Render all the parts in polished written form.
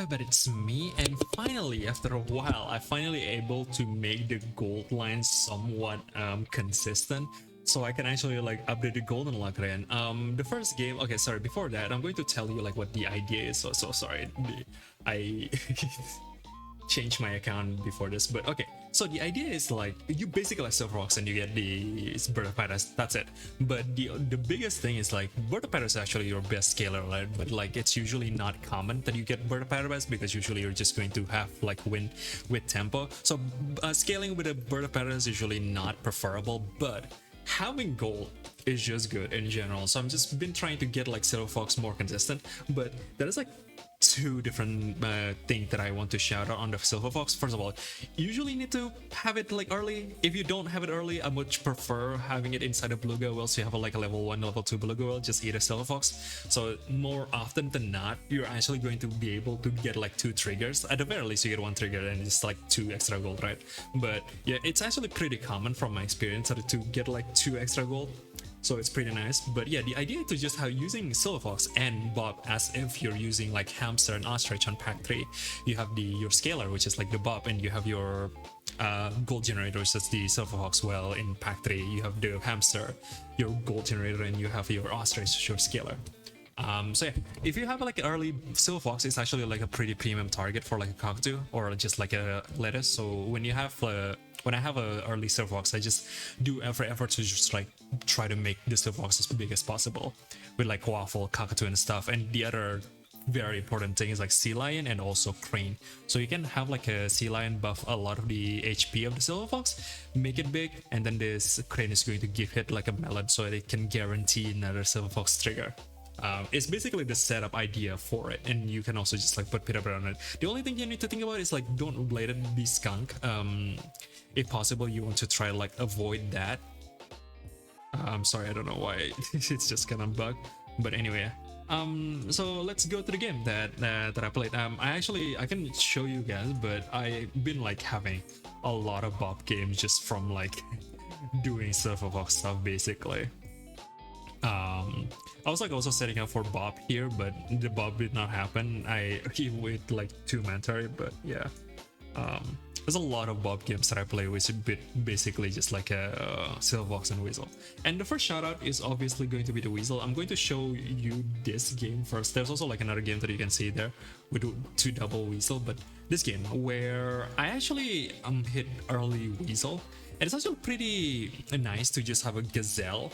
But it's me, and finally, after a while, I finally able to make the gold line somewhat consistent, so I can actually like update the golden luck then. The first game, okay, sorry. Before that, I'm going to tell you like what the idea is. So sorry, I change my account before this, but okay. So the idea is like you basically have silver rocks and you get the bird of paradise. That's it. But the biggest thing is like bird of paradise is actually your best scaler, right? But like it's usually not common that you get bird of paradise because usually you're just going to have like win with tempo. So scaling with a bird of paradise is usually not preferable, but having gold is just good in general. So I'm just been trying to get like silver fox more consistent, but there is like two different things that I want to shout out on the silver fox. First of all, usually need to have it like early. If you don't have it early, I much prefer having it inside a beluga whale, so you have like a level 1 level 2 beluga whale, just eat a silver fox. So more often than not, you're actually going to be able to get like 2 triggers. At the very least you get 1 trigger and it's like 2 extra gold, right? But yeah, it's actually pretty common from my experience to get like 2 extra gold, so it's pretty nice. But yeah, the idea to just have using silver fox and bob as if you're using like hamster and ostrich on pack 3. You have your scalar, which is like the bob, and you have your gold generator, which is the silver fox whale in pack 3. You have the hamster, your gold generator, and you have your ostrich, your scalar. So yeah, if you have like an early silver fox, it's actually like a pretty premium target for like a cockatoo or just like a lettuce. So when you have when I have a early silver fox, I just do every effort to just like try to make the silver fox as big as possible with like waffle, cockatoo, and stuff. And the other very important thing is like sea lion and also crane. So you can have like a sea lion buff a lot of the HP of the silver fox, make it big, and then this crane is going to give it like a melon, so it can guarantee another silver fox trigger. It's basically the setup idea for it, and you can also just like put peanut butter on it. The only thing you need to think about is like don't let it be skunk. If possible, you want to try like avoid that. I'm sorry, I don't know why it's just kind of bug, but anyway. So let's go to the game that I played. I can show you guys, but I've been like having a lot of bob games just from like doing silver fox stuff basically. I was like also setting up for bob here, but the bob did not happen. I with like 2 mandatory, but yeah. There's a lot of bob games that I play with basically just like a silver fox and weasel. And the first shout out is obviously going to be the weasel. I'm going to show you this game first. There's also like another game that you can see there with 2 double weasel, but this game where I actually hit early weasel, and it's actually pretty nice to just have a gazelle.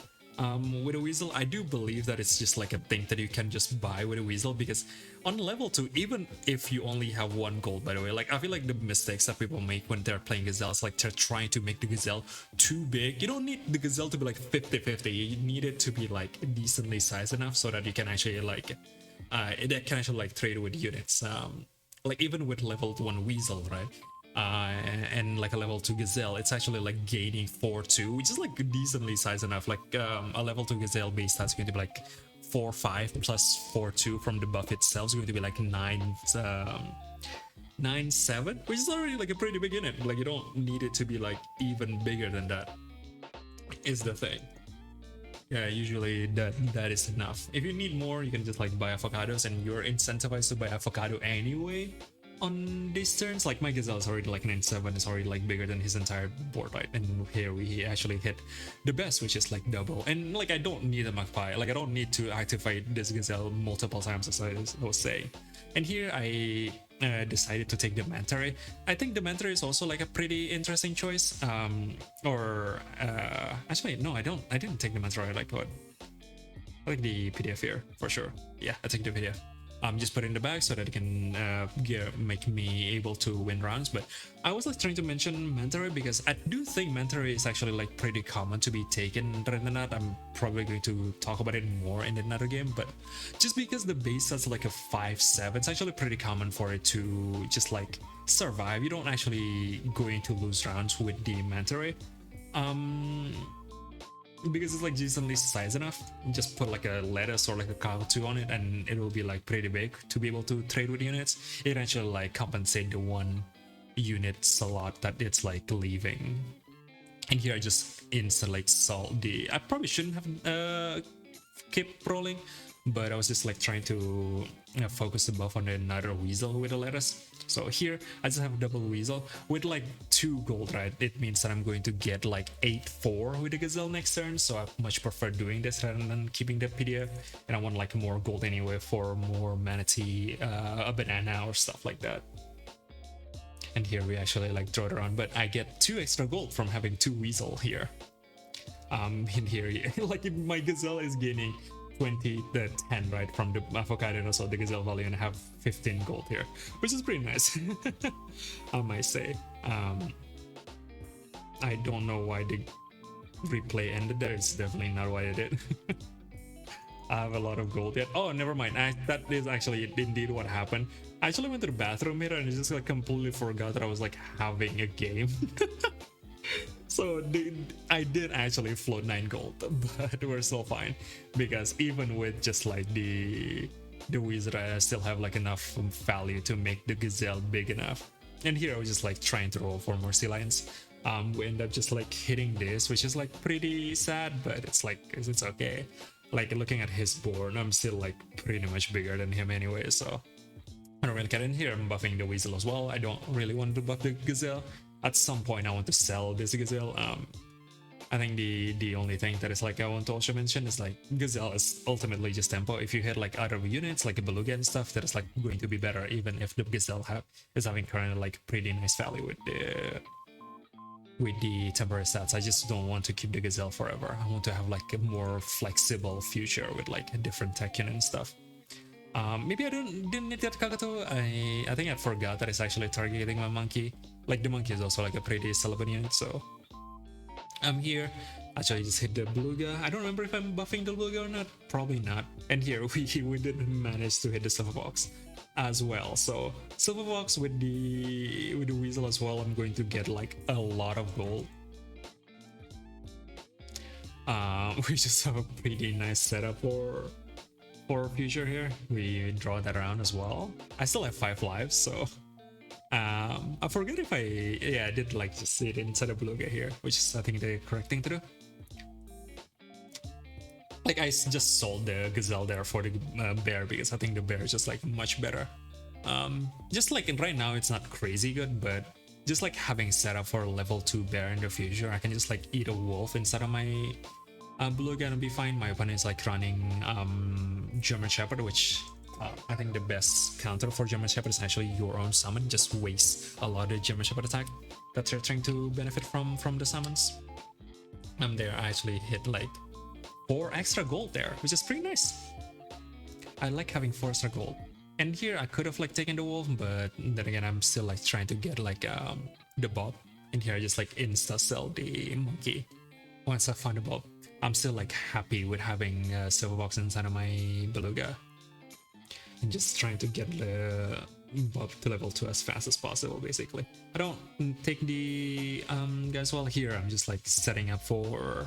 With a weasel, I do believe that it's just like a thing that you can just buy with a weasel, because on level 2, even if you only have 1 gold, by the way, like I feel like the mistakes that people make when they're playing gazelles, like they're trying to make the gazelle too big. You don't need the gazelle to be like 50-50. You need it to be like decently sized enough so that you can actually like it can actually like trade with units. Like even with level 1 weasel, right? And like a level 2 gazelle, it's actually like gaining 4-2, which is like decently sized enough. Like a level 2 gazelle base that's going to be like 4-5 plus 4-2 from the buff itself is going to be like 9-7, which is already like a pretty big unit. Like you don't need it to be like even bigger than that, is the thing. Yeah, usually that is enough. If you need more, you can just like buy avocados, and you're incentivized to buy avocado anyway on these turns. Like my gazelle is already like 9-7, is already like bigger than his entire board, right? And here we actually hit the best, which is like double. And like I don't need a magpie, like I don't need to activate this gazelle multiple times, as I was saying. And here I decided to take the manta ray. I think the manta ray is also like a pretty interesting choice. Actually no, I didn't take the manta ray. I like the PDF here for sure. Yeah, I take the PDF. Just put it in the bag so that it can make me able to win rounds. But I was like trying to mention manta ray because I do think manta ray is actually like pretty common to be taken rather than that. I'm probably going to talk about it more in another game, but just because the base has like a 5-7, it's actually pretty common for it to just like survive. You don't actually going to lose rounds with the manta ray. Because it's like decently sized enough, just put like a lettuce or like a cockatoo on it and it will be like pretty big to be able to trade with units. It actually like compensate the 1 unit slot that it's like leaving. And here I just instantly salt the, I probably shouldn't have keep rolling, but I was just like trying to focus the buff on another Weasel with a lettuce. So here I just have double Weasel with like 2 gold, right? It means that I'm going to get like 8-4 with the Gazelle next turn, so I much prefer doing this rather than keeping the PDF. And I want like more gold anyway for more manatee, a banana or stuff like that. And here we actually like draw it around, but I get 2 extra gold from having 2 Weasel here. In here, like my Gazelle is gaining 10, right, from the avocado and also the Gazelle value, and I have 15 gold here, which is pretty nice. I might say. I don't know why the replay ended there. It's definitely not why it did. I have a lot of gold yet. Oh, never mind. That is actually indeed what happened. I actually went to the bathroom here and I just like completely forgot that I was like having a game. So I did actually float 9 gold, but we're still fine because even with just like the wizard, I still have like enough value to make the Gazelle big enough. And here I was just like trying to roll for more sea lions. We end up just like hitting this, which is like pretty sad, but it's like it's okay. Like looking at his board, I'm still like pretty much bigger than him anyway, so I don't really care. In here I'm buffing the Weasel as well. I don't really want to buff the Gazelle. At some point I want to sell this Gazelle. I think the only thing that is like I want to also mention is like Gazelle is ultimately just tempo. If you hit like other units like a Beluga and stuff, that is like going to be better even if the Gazelle is having currently like pretty nice value with the temporary stats. I just don't want to keep the Gazelle forever. I want to have like a more flexible future with like a different tech unit and stuff. Maybe I didn't need that Kakato. I think I forgot that it's actually targeting my monkey. Like the monkey is also like a pretty celibate unit, so I'm here. Actually just hit the Beluga. I don't remember if I'm buffing the Beluga or not. Probably not. And here we didn't manage to hit the Silver Box as well. So Silver Box with the Weasel as well, I'm going to get like a lot of gold. We just have a pretty nice setup for future here. We draw that around as well. I still have 5 lives, so I forget if I did like just sit inside a Beluga here, which is I think the correct thing to do. Like I just sold the Gazelle there for the bear because I think the bear is just like much better. Just like right now it's not crazy good, but just like having set up for a level 2 bear in the future, I can just like eat a wolf instead of my Beluga and be fine. My opponent is like running German Shepherd, which I think the best counter for German Shepherd is actually your own summon. Just waste a lot of German Shepherd attack that you're trying to benefit from the summons. There I actually hit like 4 extra gold there, which is pretty nice. I like having 4 extra gold. And here I could have like taken the wolf, but then again I'm still like trying to get like the bob. And here I just like insta sell the monkey once I find the bob. I'm still like happy with having a silver box inside of my Beluga and just trying to get the bob to level 2 as fast as possible. Basically I don't take the guys well here. I'm just like setting up for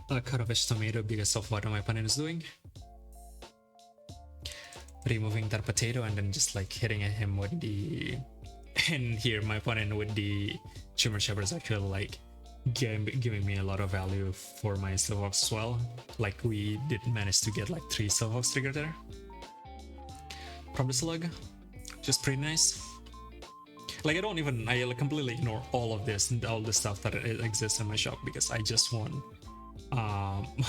a cut-off-edge tomato because of what my opponent is doing, removing that potato and then just like hitting at him with the, and here my opponent with the German Shepherd is actually like giving me a lot of value for my Silverhawks as well. Like we did manage to get like 3 Silverhawks trigger there from the slug, just pretty nice. Like I like completely ignore all of this and all the stuff that exists in my shop because I just want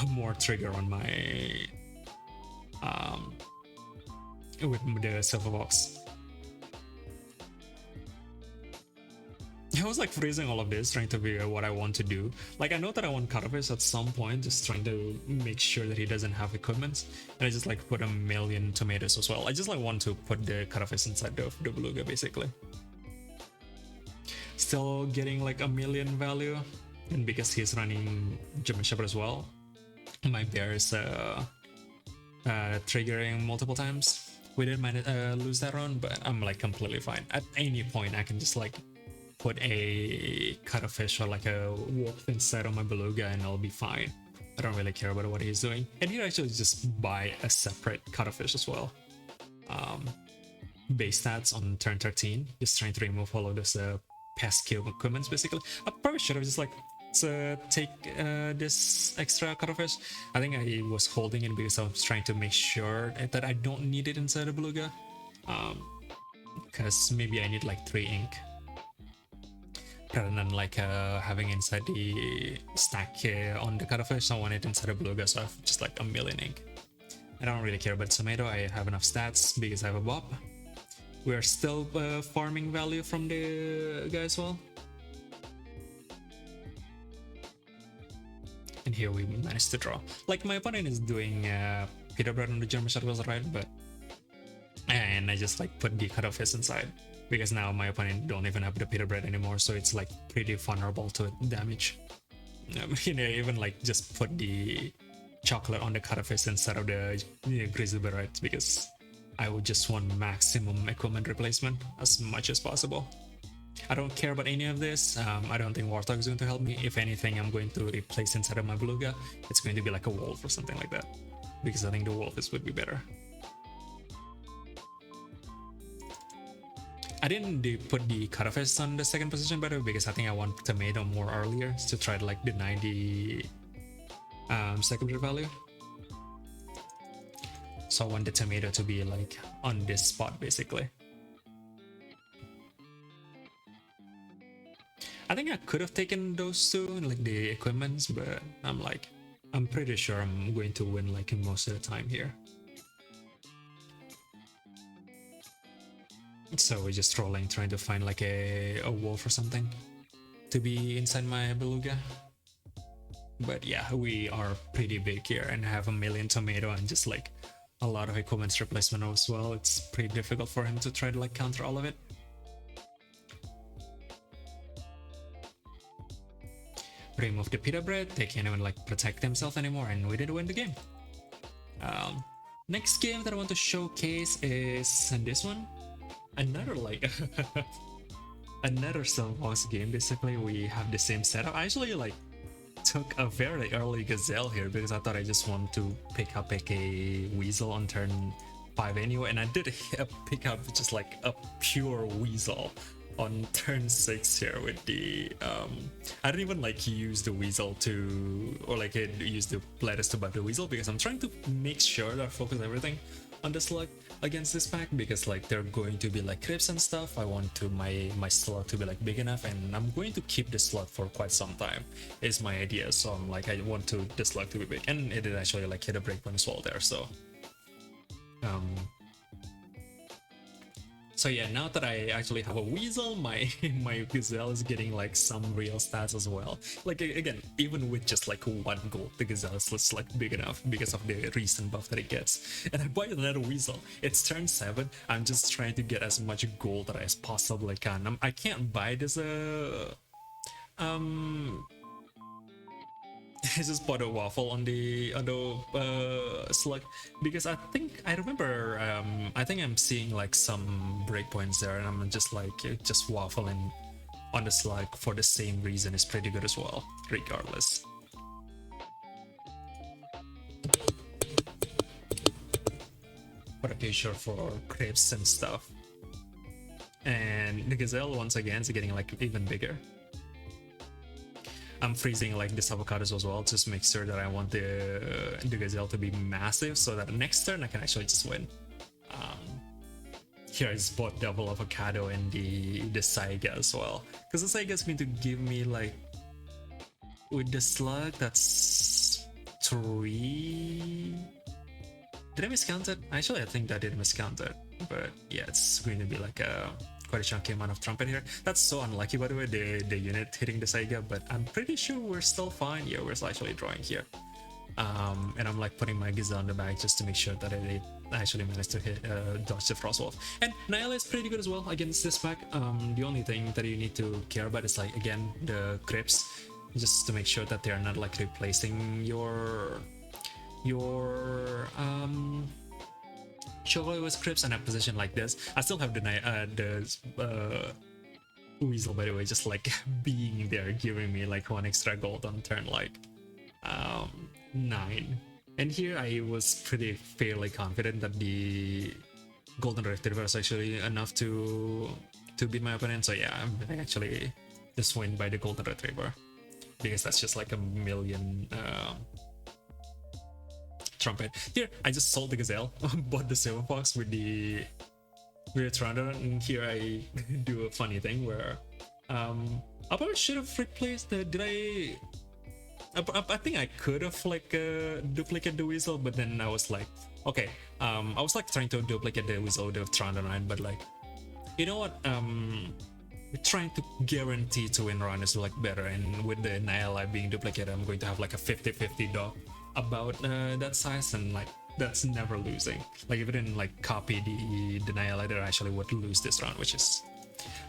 more trigger on my with the silver box. I was like freezing all of this, trying to figure out what I want to do. Like I know that I want Cuttlefish at some point, just trying to make sure that he doesn't have equipment. And I just like put a million tomatoes as well. I just like want to put the Cuttlefish inside the Beluga basically. Still getting like a million value. And because he's running German Shepherd as well, my bear is triggering multiple times. We didn't lose that round, but I'm like completely fine. At any point I can just like put a Cuttlefish or like a wolf inside of my Beluga and I'll be fine. I don't really care about what he's doing. And here actually just buy a separate Cuttlefish as well. Base stats on turn 13, just trying to remove all of this pesky equipment basically. I probably should have just like take this extra cuttlefish. I think I was holding it because I was trying to make sure that I don't need it inside the beluga. Because maybe I need like 3 ink rather than like having inside the stack on the cuttlefish. I want it inside the beluga, so I have just like a million ink. I don't really care about tomato. I have enough stats because I have a bob. We're still farming value from the guy as well. And here we managed to draw. Like, my opponent is doing pita bread on the German circles, right? But and I just like put the cuttlefish inside because now my opponent don't even have the pita bread anymore, so it's like pretty vulnerable to damage. You know, even like just put the chocolate on the cuttlefish instead of the grizzly berets because I would just want maximum equipment replacement as much as possible. I don't care about any of this. I don't think Warthog is going to help me. If anything, I'm going to replace inside of my beluga. It's going to be like a wolf or something like that, because I think the wolf would be better. I didn't put the cuttlefish on the second position, by the way, because I think I want tomato more earlier to try to like deny the secondary value. So I want the tomato to be like on this spot basically. I think I could have taken those two, like the equipments, but I'm pretty sure I'm going to win like most of the time here. So we're just trolling, trying to find like a wolf or something to be inside my beluga. But yeah, we are pretty big here and have a million tomato and just like a lot of equipment replacement as well. It's pretty difficult for him to try to like counter all of it. Remove the pita bread, they can't even like protect themselves anymore, and we didn't win the game. Next game that I want to showcase is this one. Another like another Silverfox game. Basically, we have the same setup. I actually like took a very early gazelle here because I thought I just want to pick up like a weasel on turn 5 anyway, and I did pick up just like a pure weasel on turn 6 here with the I didn't even like use the weasel to, or like use the lettuce to buff the weasel, because I'm trying to make sure that I focus everything on the slug against this pack, because like they're going to be like crypts and stuff. I want to my slug to be like big enough, and I'm going to keep the slug for quite some time is my idea. So I'm like, I want to the slug to be big, and it did actually like hit a breakpoint as well there. So yeah, now that I actually have a weasel, my gazelle is getting like some real stats as well. Like again, even with just like 1 gold, the gazelle is just like big enough because of the recent buff that it gets. And I buy another weasel. It's turn 7. I'm just trying to get as much gold that I possibly can. I can't buy this I just bought a waffle on the slug because I think I remember I think I'm seeing like some breakpoints there, and I'm just like just waffling on the slug for the same reason is pretty good as well, regardless. But okay, sure, for crepes and stuff. And the gazelle once again is getting like even bigger. I'm freezing like these avocados as well, just make sure that I want the gazelle to be massive so that next turn I can actually just win. Here is both double avocado and the saiga as well, because the saiga is going to give me like, with the slug, that's 3. Did I miscount it? Actually, I think I did miscount it, but yeah, it's going to be like a quite a chunky amount of trumpet here. That's so unlucky, by the way, the unit hitting the saiga, but I'm pretty sure we're still fine. Yeah, we're actually drawing here. And I'm like putting my gazelle on the back just to make sure that I actually managed to hit dodge the frostwolf. And Nyla is pretty good as well against this pack. The only thing that you need to care about is like, again, the crypts, just to make sure that they're not like replacing your chocolate with crypts in a position like this. I still have the weasel, by the way, just like being there, giving me like 1 extra gold on turn like 9. And here I was fairly confident that the golden retriever is actually enough to beat my opponent. So yeah, I actually just win by the golden retriever. because that's just like a million trumpet. Here, I just sold the gazelle, bought the silver fox with the Pteranodon, and here I do a funny thing where I probably should have replaced the. Did I think I could have like duplicate the Weasel, but then I was like, okay, I was like trying to duplicate the Weasel with the Pteranodon, but like, you know what, trying to guarantee to win round is like better, and with the Nyala being duplicated, I'm going to have like a 50-50 dog about that size, and like that's never losing. Like if I didn't like copy the Nyala, I actually would lose this round, which is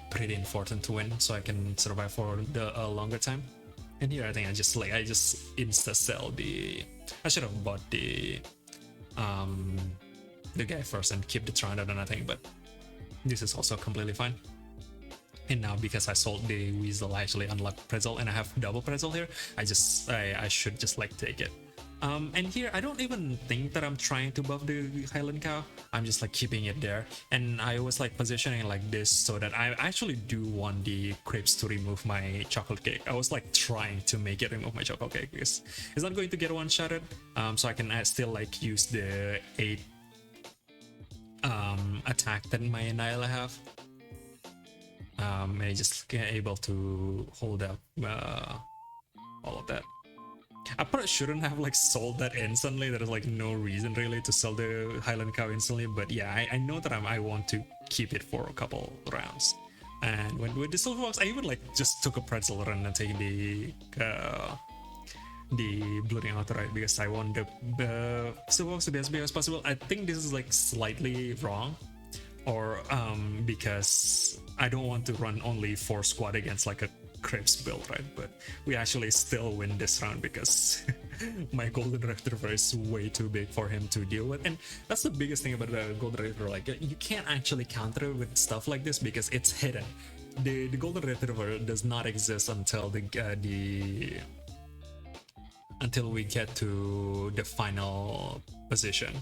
pretty important to win, so I can survive for the longer time. And here I think I just insta sell the. I should have bought the guy first and keep the Pteranodon, I think, but this is also completely fine. And now because I sold the Weasel, I actually unlocked Pretzel, and I have double Pretzel here. I should just like take it. And here I don't even think that I'm trying to buff the Highland Cow. I'm just like keeping it there, and I was like positioning like this so that I actually do want the Crepes to remove my chocolate cake. I was like trying to make it remove my chocolate cake because it's not going to get one-shotted. So I can still like use the 8 attack that my Nyla have. And I just able to hold up all of that. I probably shouldn't have like sold that instantly. There is like no reason really to sell the Highland Cow instantly, but yeah, I know that I want to keep it for a couple rounds. And when with the Silver Fox, I even like just took a Pretzel run and taking the Blooding Outright because I want the Silver Fox to be as big as possible. I think this is like slightly wrong, or because I don't want to run only 4 squad against like a Crepes build, right? But we actually still win this round because my Golden Retriever is way too big for him to deal with, and that's the biggest thing about the Golden Retriever. Like you can't actually counter it with stuff like this because it's hidden. The Golden Retriever does not exist until until we get to the final position.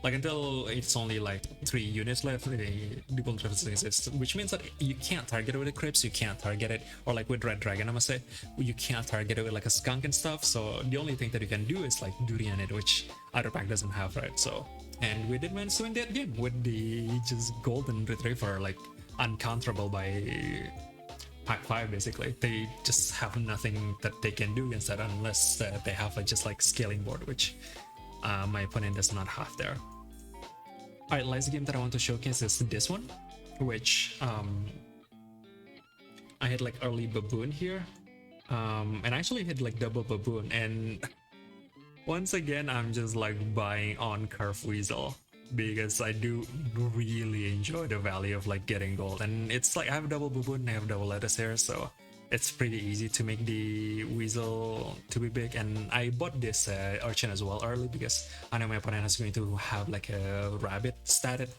Like until it's only like 3 units left, the Golden Retriever exists, which means that you can't target it with the Crips, you can't target it, or like with Red Dragon, I must say, you can't target it with like a Skunk and stuff. So the only thing that you can do is like Durian it, which other pack doesn't have, right? So, and we did manage to win that game with the just Golden Retriever, like uncounterable by pack 5 basically. They just have nothing that they can do against that unless they have like just like scaling board, which my opponent does not have there. Alright, last game that I want to showcase is this one, which I had like early Baboon here, and I actually hit like double Baboon, and once again I'm just like buying on curve Weasel because I do really enjoy the value of like getting gold, and it's like I have double Baboon, I have double lettuce here, so it's pretty easy to make the Weasel to be big. And I bought this Urchin as well early because I know my opponent is going to have like a rabbit statted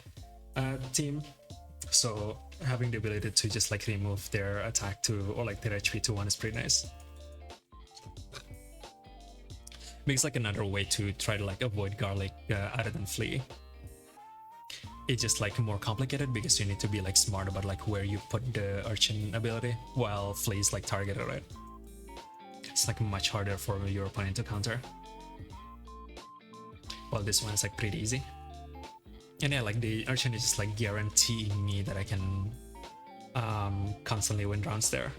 team, so having the ability to just like remove their attack to, or like their HP to 1 is pretty nice. Makes like another way to try to like avoid garlic other than Flea. It's just like more complicated because you need to be like smart about like where you put the Urchin ability, while Flea is like targeted, right? It's like much harder for your opponent to counter. While this one is like pretty easy. And yeah, like the Urchin is just like guaranteeing me that I can constantly win rounds there.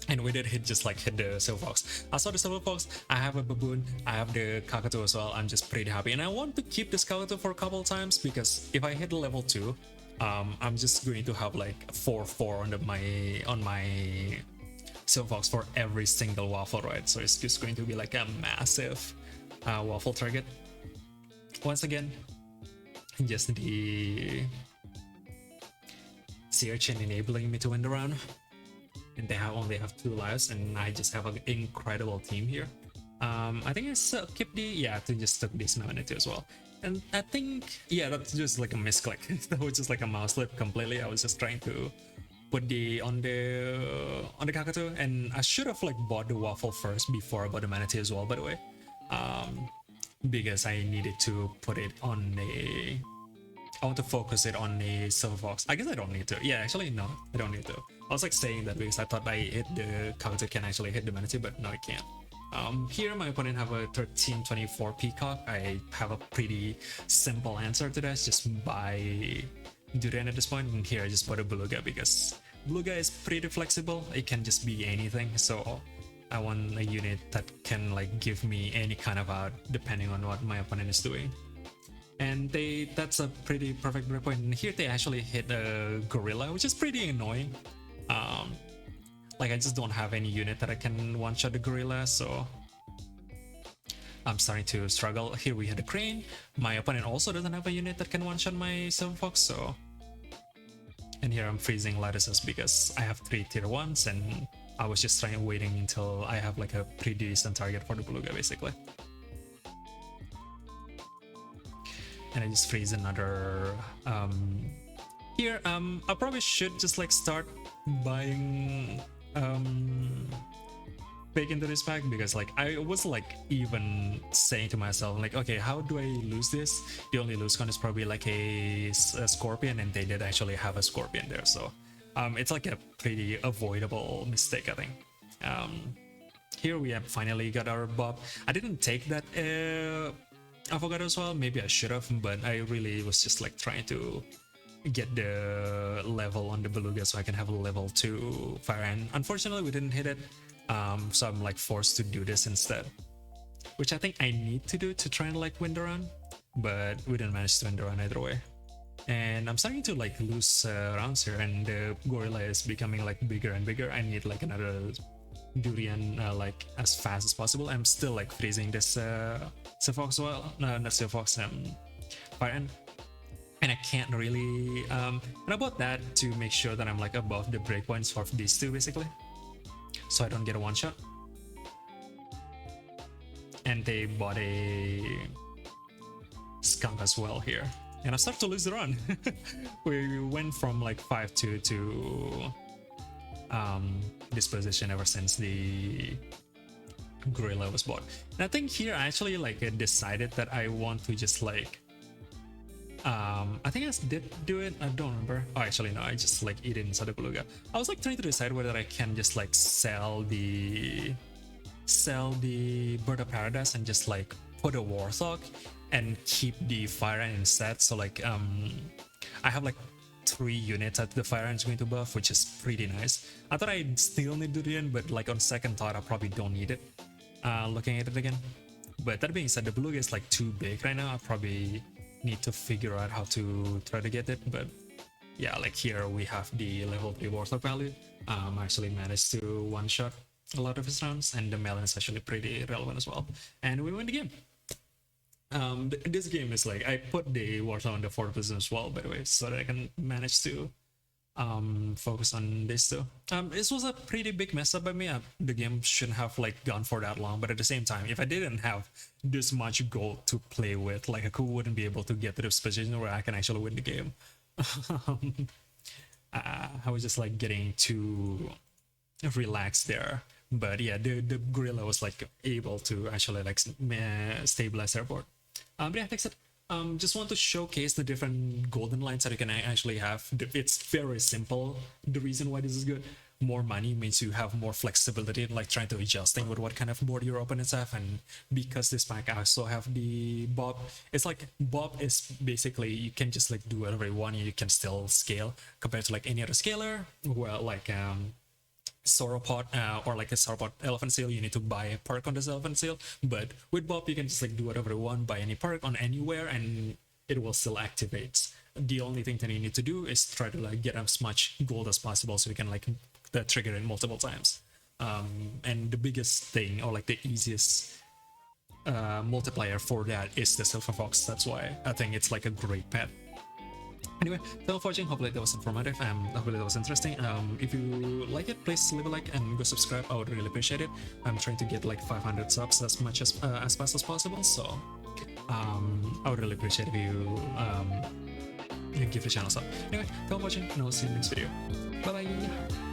And we did hit the Silver Fox. I saw the Silver Fox, I have a Baboon, I have the Cockatoo as well. I'm just pretty happy. And I want to keep this Cockatoo for a couple times because if I hit level 2, I'm just going to have like 4/4 on my Silver Fox for every single waffle, right? So it's just going to be like a massive waffle target. Once again, just the Sea Urchin enabling me to win the round. And they only have 2 lives, and I just have an incredible team here. I think I skipped to just took this Magnitude as well. And I think, yeah, that's just like a misclick. That was just like a mouse slip completely. I was just trying to put on the Cockatoo, and I should have like bought the waffle first before I bought the Manatee as well, by the way. Because I needed to put it on I want to focus it on a silver fox. I guess I don't need to. Yeah, actually, no, I don't need to. I was like saying that because I thought I hit the counter can actually hit the manatee, but no, I can't. Here my opponent have a 1324 peacock. I have a pretty simple answer to this. Just buy durian at this point, and here I just bought a beluga because beluga is pretty flexible. It can just be anything. So I want a unit that can like give me any kind of out depending on what my opponent is doing. And that's a pretty perfect breakpoint. And here they actually hit a gorilla, which is pretty annoying. Like I just don't have any unit that I can one-shot the gorilla, so I'm starting to struggle. Here we had a crane. My opponent also doesn't have a unit that can one-shot my silver fox, so. And here I'm freezing lattices because I have 3 tier 1s, and I was just waiting until I have like a pretty decent target for the beluga, basically. And I just freeze another. Here I probably should just like start buying bake into this pack, because like I was like even saying to myself like, okay, how do I lose this? The only lose con is probably like a scorpion, and they did actually have a scorpion there, so it's like a pretty avoidable mistake, I think. Here we have finally got our bob. I didn't take that avocado as well. Maybe I should have, but I really was just like trying to get the level on the beluga so I can have a level 2 fire ant. Unfortunately, we didn't hit it, so I'm like forced to do this instead, which I think I need to do to try and like win the run, but we didn't manage to win the run either way. And I'm starting to like lose rounds here, and the gorilla is becoming like bigger and bigger. I need like another durian like as fast as possible. I'm still like freezing this Silfox, well, no, not Silfox, fire ant. And I can't really and I bought that to make sure that I'm like above the breakpoints for these two, basically, so I don't get a one shot. And they bought a skunk as well here, and I start to lose the run. We went from like 5-2 to this position ever since the gorilla was bought. And I think here I actually like decided that I want to just like I think I did do it, I don't remember. Oh, actually no, I just like eat it inside the beluga. I was like trying to decide whether I can just like sell the bird of paradise and just like put a warthog and keep the fire ant instead. So like I have like 3 units that the fire ant is going to buff, which is pretty nice. I thought I still need durian, but like on second thought I probably don't need it, looking at it again. But that being said, the beluga is like too big right now. I probably need to figure out how to try to get it. But yeah, like here we have the level 3 warthog value. I actually managed to one-shot a lot of his rounds, and the melon is actually pretty relevant as well, and we win the game. This game is like, I put the warthog on the 4th position as well, by the way, so that I can manage to focus on this too. This was a pretty big mess up by me. The game shouldn't have like gone for that long, but at the same time, if I didn't have this much gold to play with, like I wouldn't be able to get to this position where I can actually win the game. I was just like getting too relaxed there. But yeah, the gorilla was like able to actually like stabilize their board. But yeah, that's it. Just want to showcase the different golden lines that you can actually have. It's very simple. The reason why this is good: more money means you have more flexibility in like trying to adjusting with what kind of board your opponents have. And because this pack also have the bob, it's like bob is basically you can just like do whatever you want and you can still scale compared to like any other scaler. Well, like sauropod or like a sauropod elephant seal, you need to buy a perk on this elephant seal. But with bob you can just like do whatever you want, buy any perk on anywhere, and it will still activate. The only thing that you need to do is try to like get as much gold as possible so you can like trigger it multiple times. And the biggest thing, or like the easiest multiplier for that, is the silver fox. That's why I think it's like a great pet. Anyway, thank you for watching. Hopefully that was informative and hopefully that was interesting. If you like it, please leave a like and go subscribe. I would really appreciate it. I'm trying to get like 500 subs as much as fast as possible, so I would really appreciate if you give the channel a sub. Anyway, thank you for watching, and I'll see you in the next video. Bye bye.